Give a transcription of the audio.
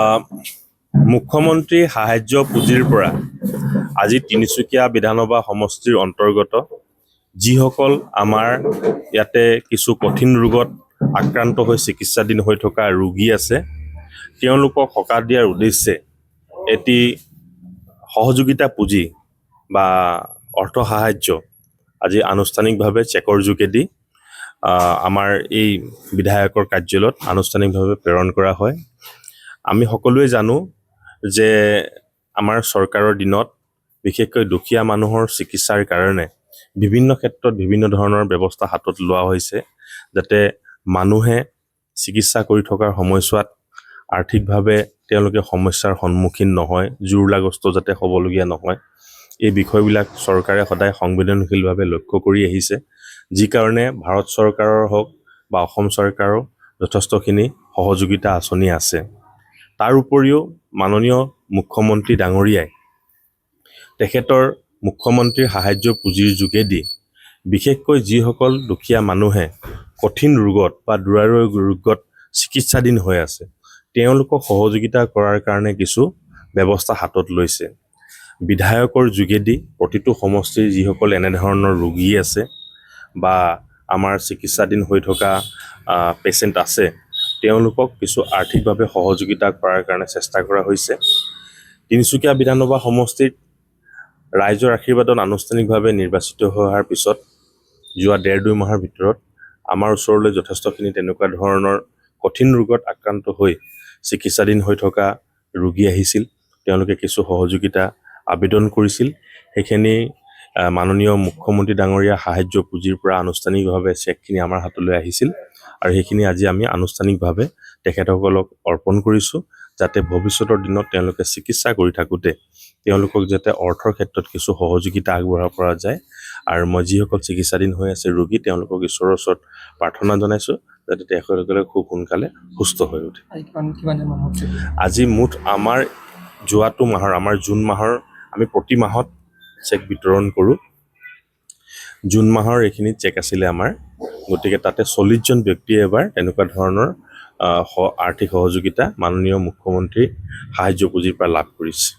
মুখ্যমন্ত্ৰী সাহায্য পুঁজিৰ পৰা আজি তিনিচুকীয়া বিধানসভা সমষ্টিৰ অন্তৰ্গত যিসকল আমাৰ ইয়াতে কিছু কঠিন ৰোগত আক্ৰান্ত হৈ চিকিৎসাধীন হৈ থকা ৰোগী আছে তেওঁলোকক সকাহ দিয়াৰ উদ্দেশ্যে এটি সহযোগিতা পুঁজি বা অৰ্থ সাহায্য আজি আনুষ্ঠানিকভাৱে চেকৰ যোগেদি আমাৰ এই বিধায়কৰ কাৰ্যালয়ত আনুষ্ঠানিকভাৱে প্ৰেৰণ কৰা হয়। আমি সকলোৱে জানো যে আমাৰ চৰকাৰৰ দিনত বিশেষকৈ দুখীয়া মানুহৰ চিকিৎসাৰ কাৰণে বিভিন্ন ক্ষেত্ৰত বিভিন্ন ধৰণৰ ব্যৱস্থা হাতত লোৱা হৈছে যাতে মানুহে চিকিৎসা কৰি থকাৰ সময়ছোৱাত আৰ্থিকভাৱে তেওঁলোকে সমস্যাৰ সন্মুখীন নহয়, জুৰুলাগ্ৰস্ত যাতে হ'বলগীয়া নহয়। এই বিষয়বিলাক চৰকাৰে সদায় সংবেদনশীলভাৱে লক্ষ্য কৰি আহিছে, যি কাৰণে ভাৰত চৰকাৰৰ হওক বা অসম চৰকাৰৰ যথেষ্টখিনি সহযোগিতা আঁচনি আছে। তাৰ উপৰিও মাননীয় মুখ্যমন্ত্ৰী ডাঙৰীয়াই তেখেতৰ মুখ্যমন্ত্ৰীৰ সাহায্য পুঁজিৰ যোগেদি বিশেষকৈ যিসকল দুখীয়া মানুহে কঠিন ৰোগত বা ৰোগত চিকিৎসাধীন হৈ আছে তেওঁলোকক সহযোগিতা কৰাৰ কাৰণে কিছু ব্যৱস্থা হাতত লৈছে। বিধায়কৰ যোগেদি প্ৰতিটো সমষ্টিৰ যিসকল এনেধৰণৰ ৰোগী আছে বা আমাৰ চিকিৎসাধীন হৈ থকা পেচেণ্ট আছে তেওঁলোকক কিছু আৰ্থিকভাৱে সহযোগিতা কৰাৰ কাৰণে চেষ্টা কৰা হৈছে। তিনিচুকীয়া বিধানসভা সমষ্টিত ৰাইজৰ আশীৰ্বাদত আনুষ্ঠানিকভাৱে নিৰ্বাচিত হোৱাৰ পিছত যোৱা 1.5-2 মাহৰ ভিতৰত আমাৰ ওচৰলৈ যথেষ্টখিনি তেনেকুৱা ধৰণৰ কঠিন ৰোগত আক্ৰান্ত হৈ চিকিৎসাধীন হৈ থকা ৰোগী আহিছিল। তেওঁলোকে কিছু সহযোগিতা আবেদন কৰিছিল, সেইখিনি মাননীয় মুখ্যমন্ত্ৰী ডাঙৰীয়া সাহায্য পুঁজিৰ পৰা আনুষ্ঠানিকভাৱে চেকখিনি আমাৰ হাতলৈ আহিছিল আৰু সেইখিনি আজি আমি আনুষ্ঠানিকভাৱে তেখেতসকলক অৰ্পণ কৰিছোঁ যাতে ভৱিষ্যতৰ দিনত তেওঁলোকে চিকিৎসা কৰি থাকোঁতে তেওঁলোকক যাতে অৰ্থৰ ক্ষেত্ৰত কিছু সহযোগিতা আগবঢ়াব পৰা যায়। আৰু মই যিসকল চিকিৎসাধীন হৈ আছে ৰোগী তেওঁলোকক ঈশ্বৰৰ ওচৰত প্ৰাৰ্থনা জনাইছোঁ যাতে তেখেতসকলে খুব সোনকালে সুস্থ হৈ উঠে। আজি মুঠ আমাৰ যোৱাটো মাহৰ আমাৰ জুন মাহৰ আমি প্ৰতি মাহত চেক বিতৰণ কৰোঁ। জুন মাহৰ এইখিনি চেক আছিলে আমাৰ, গতিকে তাতে 40জন ব্যক্তিয়ে এবাৰ এনেকুৱা ধৰণৰ আৰ্থিক সহযোগিতা মাননীয় মুখ্যমন্ত্ৰী সাহায্য পুঁজিৰ পৰা লাভ কৰিছে।